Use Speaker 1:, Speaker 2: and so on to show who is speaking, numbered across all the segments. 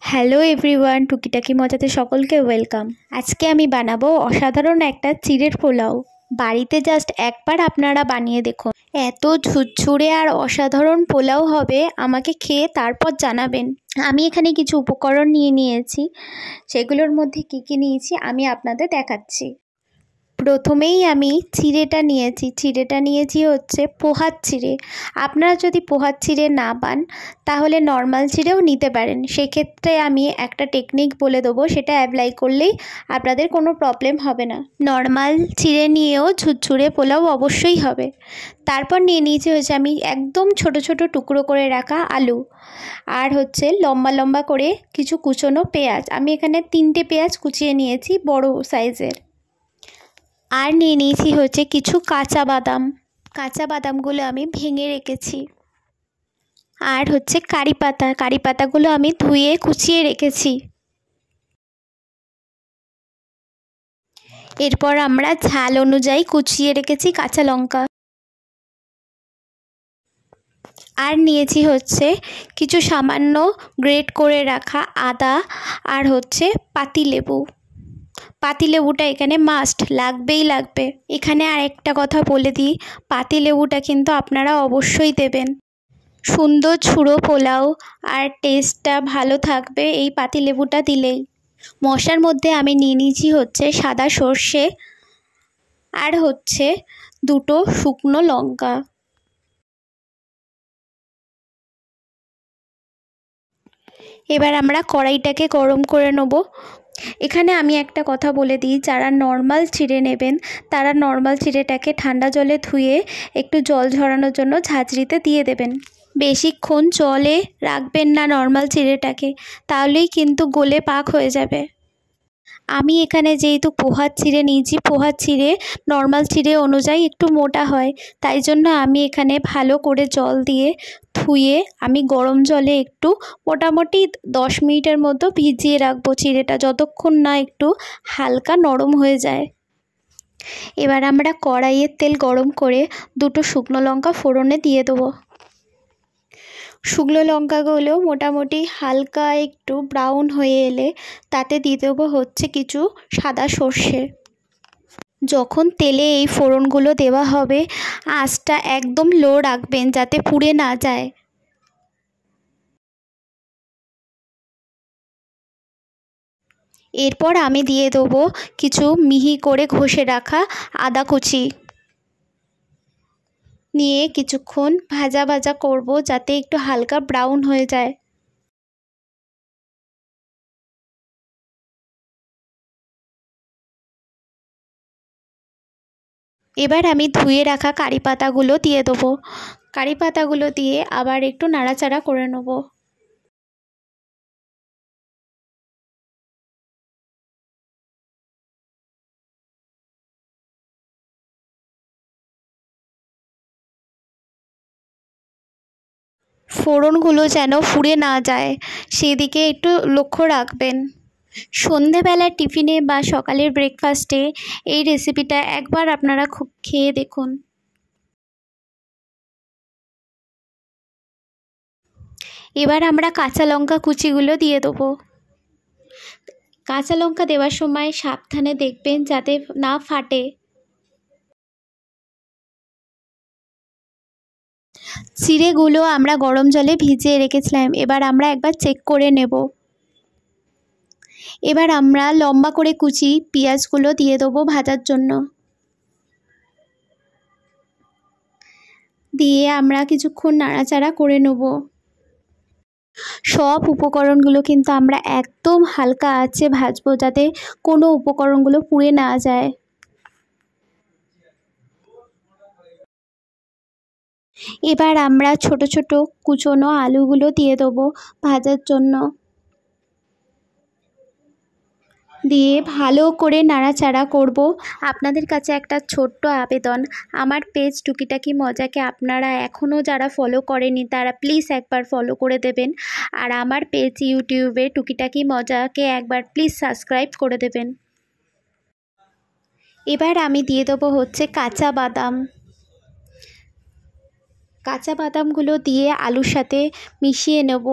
Speaker 1: Hello everyone, টুকিটাকি মজাতে সকলকে welcome. আজকে আমি বানাবো অসাধারণ একটা চিড়ের পোলাও। বাড়িতে জাস্ট একবার আপনারা বানিয়ে দেখুন, এত ঝুরঝুরে আর অসাধারণ পোলাও হবে। আমাকে খেয়ে তারপর জানাবেন। আমি এখানে কিছু উপকরণ নিয়েছি, সেগুলোর মধ্যে কী কী নিয়েছি আমি আপনাদের দেখাচ্ছি। প্রথমেই আমি চিড়েটা নিয়েছি হচ্ছে পোহার চিড়ে। আপনারা যদি পোহার চিড়ে না পান তাহলে নর্মাল চিড়েও নিতে পারেন। সেক্ষেত্রে আমি একটা টেকনিক বলে দেবো, সেটা অ্যাপ্লাই করলেই আপনাদের কোনো প্রবলেম হবে না। নর্মাল চিড়ে নিয়েও ঝুরঝুরে পোলাও অবশ্যই হবে। তারপর নিয়েছি হচ্ছে আমি একদম ছোট ছোট টুকরো করে রাখা আলু, আর হচ্ছে লম্বা লম্বা করে কিছু কুচনো পেঁয়াজ। আমি এখানে 3টে পেঁয়াজ কুচিয়ে নিয়েছি বড় সাইজের। আর নিয়েছি হচ্ছে কিছু কাঁচা বাদামগুলো আমি ভেঙে রেখেছি। আর হচ্ছে কারি পাতাগুলো আমি ধুয়ে কুচিয়ে রেখেছি। এরপর আমরা ঝাল অনুযায়ী কুচিয়ে রেখেছি কাঁচা লঙ্কা। আর নিয়েছি হচ্ছে কিছু সামান্য গ্রেট করে রাখা আদা, আর হচ্ছে পাতিলেবুটা এখানে মাস্ট লাগবে। এখানে আরেকটা কথা বলে দিই, পাতিলেবুটা কিন্তু আপনারা অবশ্যই দেবেন। সুন্দর ঝুড়ো পোলাও আর টেস্টটা ভালো থাকবে এই পাতিলেবুটা দিলেই। মশলার মধ্যে আমি নিয়েছি হচ্ছে সাদা সর্ষে, আর হচ্ছে 2টো শুকনো লঙ্কা। এবার আমরা কড়াইটাকে গরম করে নেব। এখানে আমি একটা কথা বলে দিই, যারা নর্মাল চিড়ে নেবেন তারা নর্মাল চিড়েটাকে ঠান্ডা জলে ধুয়ে একটু জল ঝরানোর জন্য ঝাঁঝরিতে দিয়ে দেবেন। বেশিক্ষণ জলে রাখবেন না নর্মাল চিড়েটাকে, তাহলেই কিন্তু গলে পাক হয়ে যাবে। আমি এখানে যেহেতু পোহার চিড়ে নিয়েছি, পোহার চিড়ে নর্মাল চিড়ে অনুযায়ী একটু মোটা হয়, তাই জন্য আমি এখানে ভালো করে জল দিয়ে ধুয়ে আমি গরম জলে একটু মোটামুটি 10 মিনিটের মতো ভিজিয়ে রাখবো চিড়েটা, যতক্ষণ না একটু হালকা নরম হয়ে যায়। এবার আমরা কড়াইয়ের তেল গরম করে 2টো শুকনো লঙ্কা ফোড়নে দিয়ে দেবো। শুকনো লঙ্কাগুলো মোটামুটি হালকা একটু ব্রাউন হয়ে এলে তাতে দিয়ে দেবো হচ্ছে কিছু সাদা সর্ষে। যখন তেলে এই ফোড়নগুলো দেওয়া হবে, আঁচটা একদম লো রাখবেন যাতে পুড়ে না যায়। এরপর আমি দিয়ে দেবো কিছু মিহি করে ঘষে রাখা আদা কুচি, নিয়ে কিছুক্ষণ ভাজা করব যাতে একটু হালকা ব্রাউন হয়ে যায়। এবার আমি ধুয়ে রাখা কারি পাতাগুলো দিয়ে দেবো। কারি পাতাগুলো দিয়ে আবার একটু নাড়াচাড়া করে নেব। ফোড়নগুলো যেন পুড়ে না যায় সেদিকে একটু লক্ষ্য রাখবেন। সন্ধেবেলার টিফিনে বা সকালের ব্রেকফাস্টে এই রেসিপিটা একবার আপনারা খুব খেয়ে দেখুন। এবার আমরা কাঁচা লঙ্কা কুচিগুলো দিয়ে দেবো। কাঁচা লঙ্কা দেওয়ার সময় সাবধানে দেখবেন যাতে না ফাটে। চিড়েগুলো আমরা গরম জলে ভিজিয়ে রেখেছিলাম, এবার আমরা একবার চেক করে নেব। এবার আমরা লম্বা করে কুচি পেঁয়াজগুলো দিয়ে দেবো ভাজার জন্য। দিয়ে আমরা কিছুক্ষণ নাড়াচাড়া করে নেব। সব উপকরণগুলো কিন্তু আমরা একদম হালকা আঁচে ভাজবো যাতে কোনো উপকরণগুলো পুড়ে না যায়। এবার আমরা ছোট ছোট কুচনো আলুগুলো দিয়ে দেবো ভাজার জন্য। দিয়ে ভালো করে নাড়াচাড়া করব। আপনাদের কাছে একটা ছোট্ট আবেদন, আমার পেজ টুকিটাকি মজাকে আপনারা এখনও যারা ফলো করেনি তারা প্লিজ একবার ফলো করে দেবেন। আর আমার পেজ ইউটিউবে টুকিটাকি মজাকে একবার প্লিজ সাবস্ক্রাইব করে দেবেন। এবার আমি দিয়ে দেবো হচ্ছে কাঁচা বাদামগুলো দিয়ে আলুর সাথে মিশিয়ে নেব।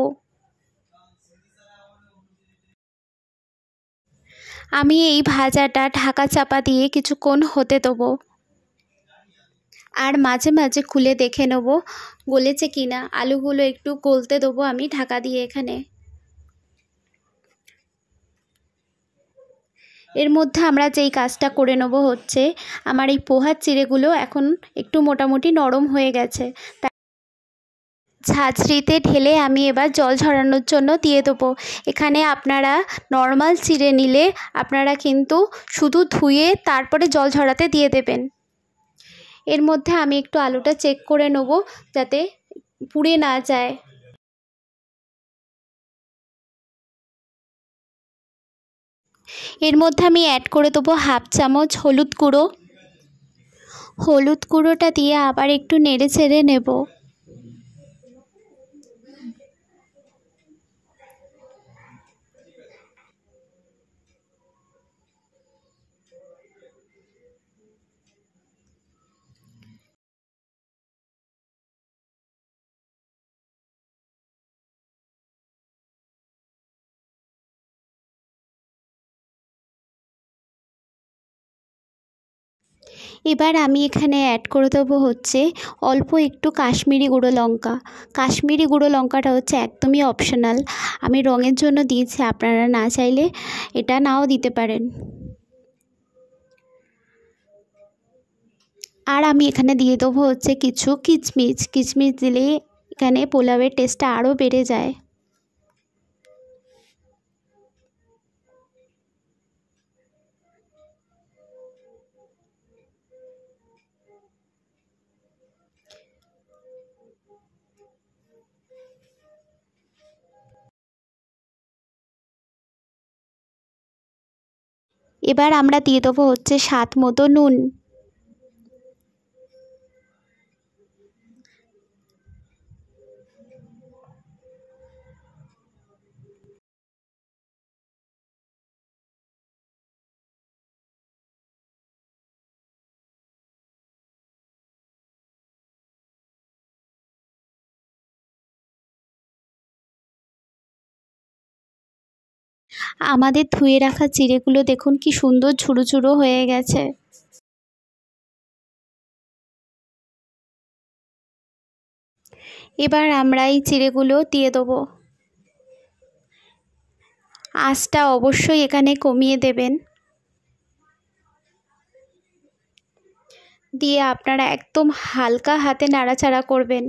Speaker 1: আমি এই ভাজাটা ঢাকা চাপা দিয়ে কিছুক্ষণ হতে দেবো, আর মাঝে মাঝে খুলে দেখে নেব গলেছে কিনা। আলুগুলো একটু গলতে দেবো আমি ঢাকা দিয়ে। এখানে এর মধ্যে আমরা যেই কাজটা করে নেব হচ্ছে, আমার এই পোহার চিড়েগুলো এখন একটু মোটামুটি নরম হয়ে গেছে, তাই ঝাঁঝরিতে ঢেলে আমি এবার জল ঝরানোর জন্য দিয়ে দেবো। এখানে আপনারা নর্মাল চিড়ে নিলে আপনারা কিন্তু শুধু ধুয়ে তারপরে জল ঝরাতে দিয়ে দেবেন। এর মধ্যে আমি একটু আলুটা চেক করে নেব যাতে পুড়ে না যায়। এর মধ্যে আমি অ্যাড করে দেবো হাফ চামচ হলুদ গুঁড়ো। হলুদ গুঁড়োটা দিয়ে আবার একটু নেড়ে চেড়ে নেব। এবার আমি এখানে অ্যাড করে দেবো হচ্ছে অল্প একটু কাশ্মীরি গুঁড়ো লঙ্কা। কাশ্মীরি গুঁড়ো লঙ্কাটা হচ্ছে একদমই অপশনাল, আমি রঙের জন্য দিয়েছি, আপনারা না চাইলে এটা নাও দিতে পারেন। আর আমি এখানে দিয়ে দেবো হচ্ছে কিছু কিশমিশ। কিশমিশ দিলে এখানে পোলাওয়ের টেস্টটা আরও বেড়ে যায়। এবার আমরা দিয়ে দেবো হচ্ছে স্বাদ মতো নুন। আমাদের ধুয়ে রাখা চিড়েগুলো দেখুন কি সুন্দর ঝুড়ো ঝুড়ো হয়ে গেছে। এবার আমরা এই চিড়েগুলো দিয়ে দেবো। আঁচটা অবশ্যই এখানে কমিয়ে দেবেন। দিয়ে আপনারা একদম হালকা হাতে নাড়াচাড়া করবেন।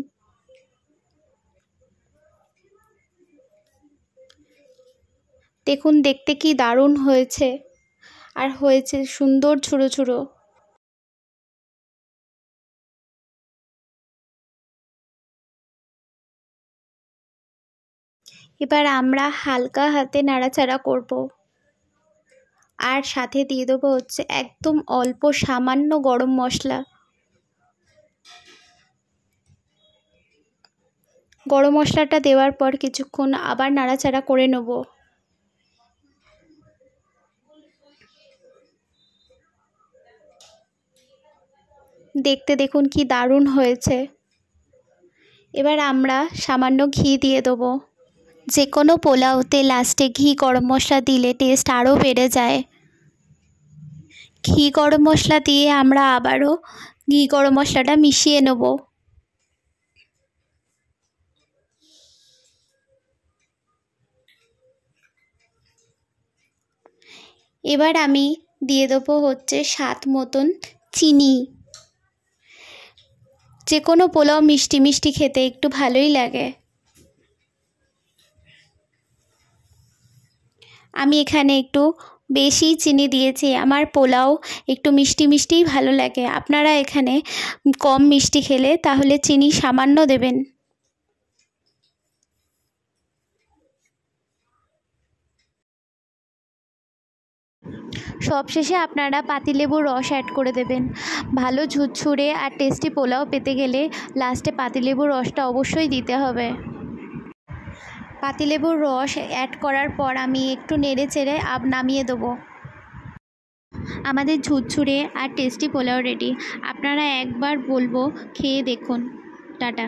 Speaker 1: দেখুন দেখতে কি দারুণ হয়েছে, আর হয়েছে সুন্দর ঝুড়ো ঝুড়ো। এবার আমরা হালকা হাতে নাড়াচাড়া করব, আর সাথে দিয়ে দেবো হচ্ছে একদম অল্প সামান্য গরম মশলা। গরম মশলাটা দেওয়ার পর কিছুক্ষণ আবার নাড়াচাড়া করে নেব। দেখতে দেখুন কি দারুণ হয়েছে। এবার আমরা সামান্য ঘি দিয়ে দেবো। যে কোনো পোলাওতে লাস্টে ঘি গরম মশলা দিলে টেস্ট আরও বেড়ে যায়। ঘি গরম মশলা দিয়ে আমরা আবারও ঘি গরম মশলাটা মিশিয়ে নেব। এবার আমি দিয়ে দেবো হচ্ছে স্বাদ মতন চিনি। যে কোনো পোলাও মিষ্টি মিষ্টি খেতে একটু ভালোই লাগে। আমি এখানে একটু বেশি চিনি দিয়েছি, আমার পোলাও একটু মিষ্টি মিষ্টিই ভালো লাগে। আপনারা এখানে কম মিষ্টি খেলে তাহলে চিনি সামান্য দেবেন। সবশেষে আপনারা পাতিলেবুর রস অ্যাড করে দেবেন। ভালো ঝুরঝুরে আর টেস্টি পোলাও পেতে গেলে লাস্টে পাতিলেবুর রসটা অবশ্যই দিতে হবে। পাতিলেবুর রস অ্যাড করার পর আমি একটু নেড়ে চেড়ে নামিয়ে দেবো। আমাদের ঝুরঝুরে আর টেস্টি পোলাও রেডি। আপনারা একবার বলবো খেয়ে দেখুন। টাটা।